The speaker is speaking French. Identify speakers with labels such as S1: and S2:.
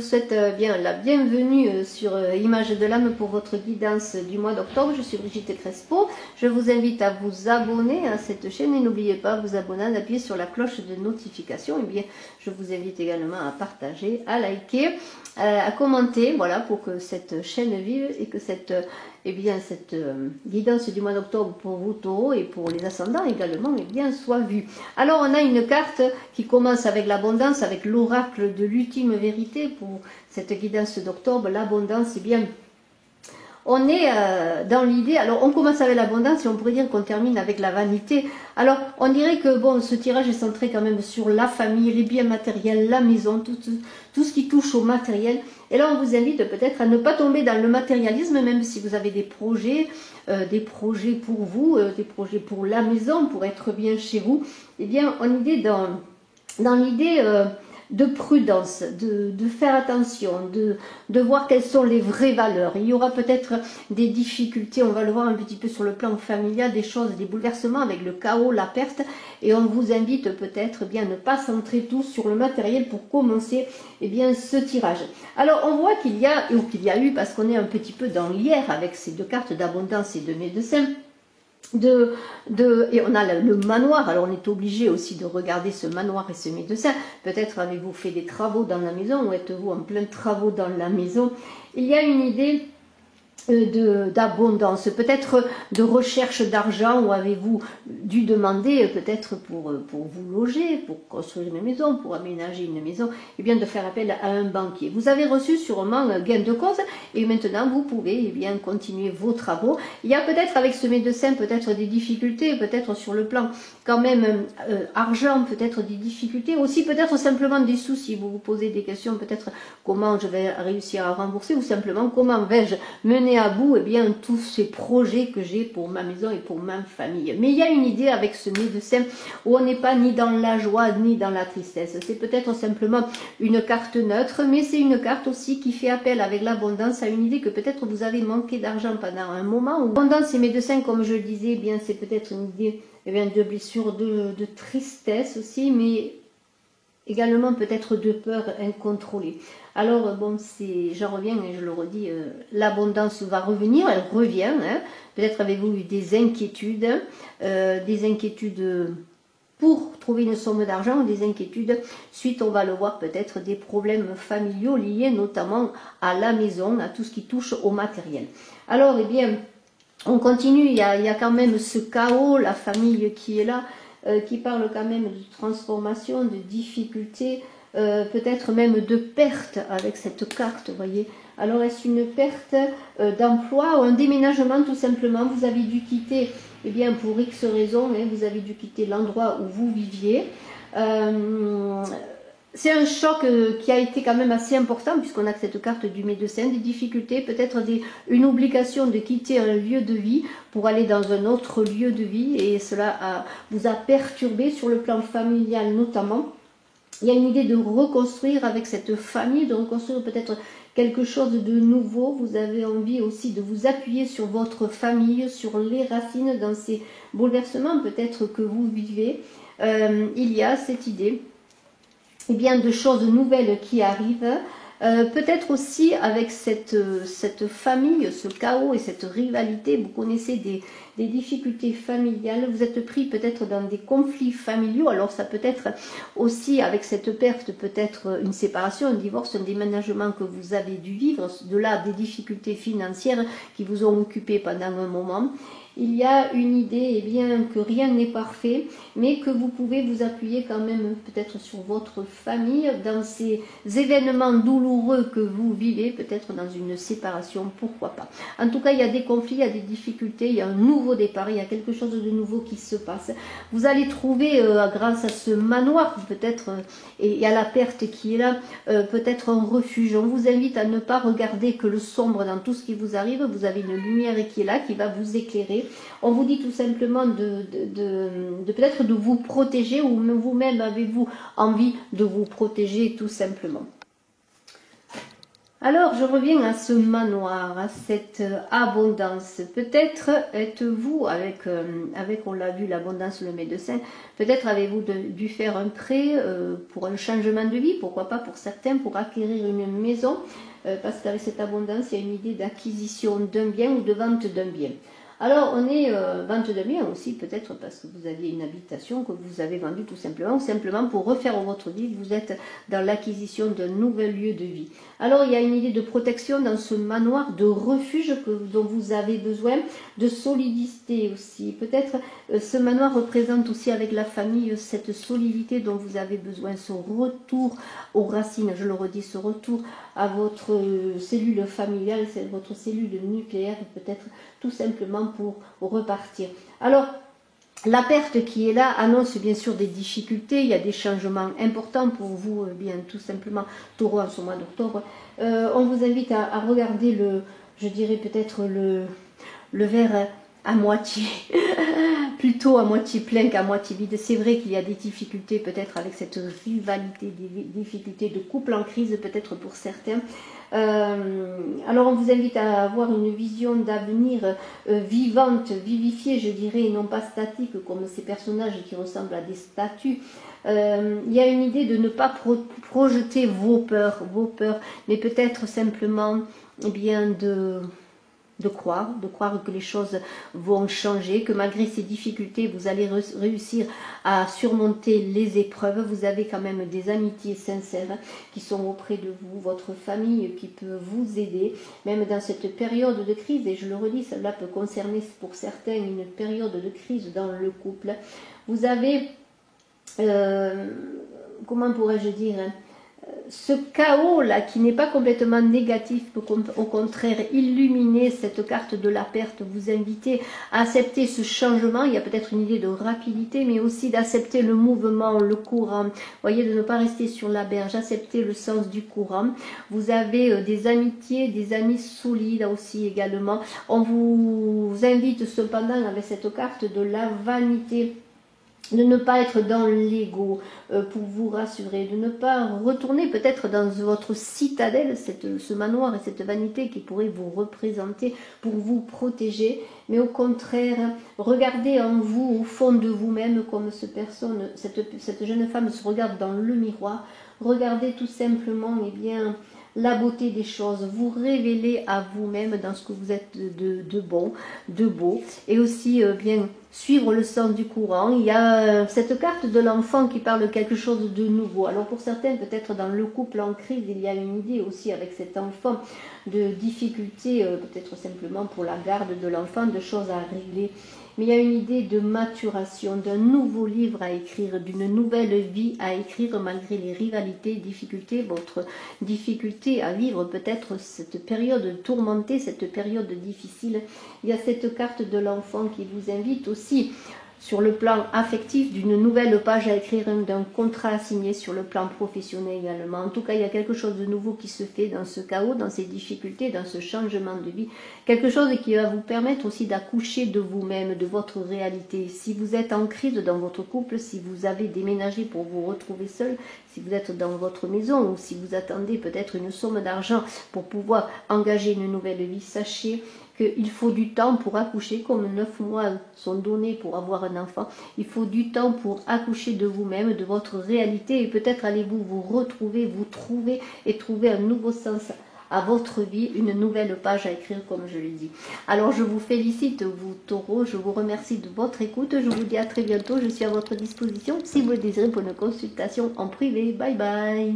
S1: souhaite bien la bienvenue sur Image de l'âme pour votre guidance du mois d'octobre. Je suis Brigitte Crespo. Je vous invite à vous abonner à cette chaîne et n'oubliez pas, vous abonner, d'appuyer sur la cloche de notification. Et bien, je vous invite également à partager, à liker, à commenter, voilà, pour que cette chaîne vive et que cette guidance du mois d'octobre pour vous taureaux et pour les ascendants également soit vue. Alors on a une carte qui commence avec l'abondance, avec l'oracle de l'ultime vérité pour cette guidance d'octobre. L'abondance, on est dans l'idée, alors on commence avec l'abondance et on pourrait dire qu'on termine avec la vanité. Alors on dirait que bon, ce tirage est centré quand même sur la famille, les biens matériels, la maison, tout ce qui touche au matériel. Et là on vous invite peut-être à ne pas tomber dans le matérialisme, même si vous avez des projets pour vous, des projets pour la maison, pour être bien chez vous. Eh bien on est dans l'idée de prudence, de faire attention, de voir quelles sont les vraies valeurs. Il y aura peut-être des difficultés, on va le voir un petit peu sur le plan familial, des choses, des bouleversements avec le chaos, la perte, et on vous invite peut-être bien à ne pas centrer tout sur le matériel pour commencer ce tirage. Alors on voit qu'il y a eu, parce qu'on est un petit peu dans l'hier avec ces deux cartes d'abondance et de médecin, et on a le manoir. Alors on est obligé aussi de regarder ce manoir et ce médecin. Peut-être avez-vous fait des travaux dans la maison ou êtes-vous en plein travaux dans la maison. Il y a une idée d'abondance, peut-être de recherche d'argent, ou avez-vous dû demander peut-être pour vous loger, pour construire une maison, pour aménager une maison, et bien de faire appel à un banquier. Vous avez reçu sûrement gain de cause et maintenant vous pouvez continuer vos travaux. Il y a peut-être avec ce médecin peut-être des difficultés, peut-être sur le plan quand même argent, peut-être des difficultés, aussi peut-être simplement des soucis. Vous vous posez des questions, peut-être comment je vais réussir à rembourser, ou simplement comment vais-je mener à bout tous ces projets que j'ai pour ma maison et pour ma famille. Mais il y a une idée avec ce médecin où on n'est pas ni dans la joie ni dans la tristesse. C'est peut-être simplement une carte neutre, mais c'est une carte aussi qui fait appel avec l'abondance à une idée que peut-être vous avez manqué d'argent pendant un moment. L'abondance et médecin, comme je le disais, c'est peut-être une idée de blessure, de tristesse aussi, mais également peut-être de peur incontrôlée. Alors bon, j'en reviens et je le redis, l'abondance va revenir, elle revient. Peut-être avez-vous eu des inquiétudes pour trouver une somme d'argent, ou des inquiétudes suite, on va le voir, peut-être des problèmes familiaux liés notamment à la maison, à tout ce qui touche au matériel. Alors on continue, il y a quand même ce chaos, la famille qui est là, qui parle quand même de transformation, de difficultés, peut-être même de perte avec cette carte, vous voyez. Alors est-ce une perte d'emploi ou un déménagement tout simplement? Vous avez dû quitter, pour X raisons, vous avez dû quitter l'endroit où vous viviez. C'est un choc qui a été quand même assez important, puisqu'on a cette carte du médecin, des difficultés, peut-être une obligation de quitter un lieu de vie pour aller dans un autre lieu de vie, et cela vous a perturbé sur le plan familial notamment. Il y a une idée de reconstruire avec cette famille, de reconstruire peut-être quelque chose de nouveau. Vous avez envie aussi de vous appuyer sur votre famille, sur les racines dans ces bouleversements peut-être que vous vivez. Il y a cette idée de choses nouvelles qui arrivent, peut-être aussi avec cette famille, ce chaos et cette rivalité. Vous connaissez des difficultés familiales, vous êtes pris peut-être dans des conflits familiaux. Alors ça peut être aussi avec cette perte, peut-être une séparation, un divorce, un déménagement que vous avez dû vivre, de là des difficultés financières qui vous ont occupé pendant un moment. Il y a une idée que rien n'est parfait, mais que vous pouvez vous appuyer quand même peut-être sur votre famille dans ces événements douloureux que vous vivez, peut-être dans une séparation, pourquoi pas. En tout cas, il y a des conflits, il y a des difficultés, il y a un nouveau départ, il y a quelque chose de nouveau qui se passe. Vous allez trouver, grâce à ce manoir, peut-être, et à la perte qui est là, peut-être un refuge. On vous invite à ne pas regarder que le sombre dans tout ce qui vous arrive. Vous avez une lumière qui est là, qui va vous éclairer. On vous dit tout simplement peut-être de vous protéger, ou vous-même avez-vous envie de vous protéger tout simplement. Alors, je reviens à ce manoir, à cette abondance. Peut-être êtes-vous, avec, on l'a vu, l'abondance, le médecin, peut-être avez-vous dû faire un prêt pour un changement de vie, pourquoi pas pour certains, pour acquérir une maison, parce qu'avec cette abondance, il y a une idée d'acquisition d'un bien ou de vente d'un bien. Alors, on est vente de bien aussi, peut-être parce que vous aviez une habitation que vous avez vendue tout simplement, ou simplement pour refaire votre vie, vous êtes dans l'acquisition d'un nouvel lieu de vie. Alors, il y a une idée de protection dans ce manoir, de refuge dont vous avez besoin, de solidité aussi. Peut-être ce manoir représente aussi avec la famille cette solidité dont vous avez besoin, ce retour aux racines, je le redis, ce retour à votre cellule familiale, votre cellule nucléaire, peut-être tout simplement pour repartir. Alors, la perte qui est là annonce bien sûr des difficultés, il y a des changements importants pour vous, bien tout simplement, Taureau en ce mois d'octobre. On vous invite à regarder je dirais peut-être le verre à moitié, plutôt à moitié plein qu'à moitié vide. C'est vrai qu'il y a des difficultés peut-être avec cette rivalité, des difficultés de couple en crise peut-être pour certains. Alors on vous invite à avoir une vision d'avenir vivante, vivifiée je dirais, et non pas statique comme ces personnages qui ressemblent à des statues. Il y a une idée de ne pas projeter vos peurs, mais peut-être simplement eh bien de croire que les choses vont changer, que malgré ces difficultés, vous allez réussir à surmonter les épreuves. Vous avez quand même des amitiés sincères qui sont auprès de vous, votre famille qui peut vous aider, même dans cette période de crise, et je le redis, cela peut concerner pour certains une période de crise dans le couple. Vous avez, comment pourrais-je dire, ce chaos-là, qui n'est pas complètement négatif, peut au contraire illuminer cette carte de la perte, vous inviter à accepter ce changement. Il y a peut-être une idée de rapidité, mais aussi d'accepter le mouvement, le courant. Vous voyez, de ne pas rester sur la berge, accepter le sens du courant. Vous avez des amitiés, des amis solides aussi également. On vous invite cependant, avec cette carte de la vanité, de ne pas être dans l'ego pour vous rassurer, de ne pas retourner peut-être dans votre citadelle, ce manoir et cette vanité qui pourrait vous représenter pour vous protéger, mais au contraire, regardez en vous, au fond de vous-même, comme cette jeune femme se regarde dans le miroir, regardez tout simplement la beauté des choses, vous révélez à vous-même dans ce que vous êtes de bon, de beau, et aussi bien suivre le sens du courant. Il y a cette carte de l'enfant qui parle quelque chose de nouveau. Alors pour certains, peut-être dans le couple en crise, il y a une idée aussi avec cet enfant de difficultés, peut-être simplement pour la garde de l'enfant, de choses à régler. Mais il y a une idée de maturation, d'un nouveau livre à écrire, d'une nouvelle vie à écrire malgré les rivalités, difficultés, votre difficulté à vivre peut-être cette période tourmentée, cette période difficile. Il y a cette carte de l'enfant qui vous invite aussi sur le plan affectif, d'une nouvelle page à écrire, d'un contrat à signer sur le plan professionnel également. En tout cas, il y a quelque chose de nouveau qui se fait dans ce chaos, dans ces difficultés, dans ce changement de vie. Quelque chose qui va vous permettre aussi d'accoucher de vous-même, de votre réalité. Si vous êtes en crise dans votre couple, si vous avez déménagé pour vous retrouver seul, si vous êtes dans votre maison ou si vous attendez peut-être une somme d'argent pour pouvoir engager une nouvelle vie, sachez qu'il faut du temps pour accoucher, comme 9 mois sont donnés pour avoir un enfant. Il faut du temps pour accoucher de vous-même, de votre réalité, et peut-être allez-vous vous retrouver, vous trouver et trouver un nouveau sens à votre vie, une nouvelle page à écrire comme je l'ai dit. Alors je vous félicite, vous taureaux, je vous remercie de votre écoute, je vous dis à très bientôt, je suis à votre disposition si vous le désirez pour une consultation en privé. Bye bye.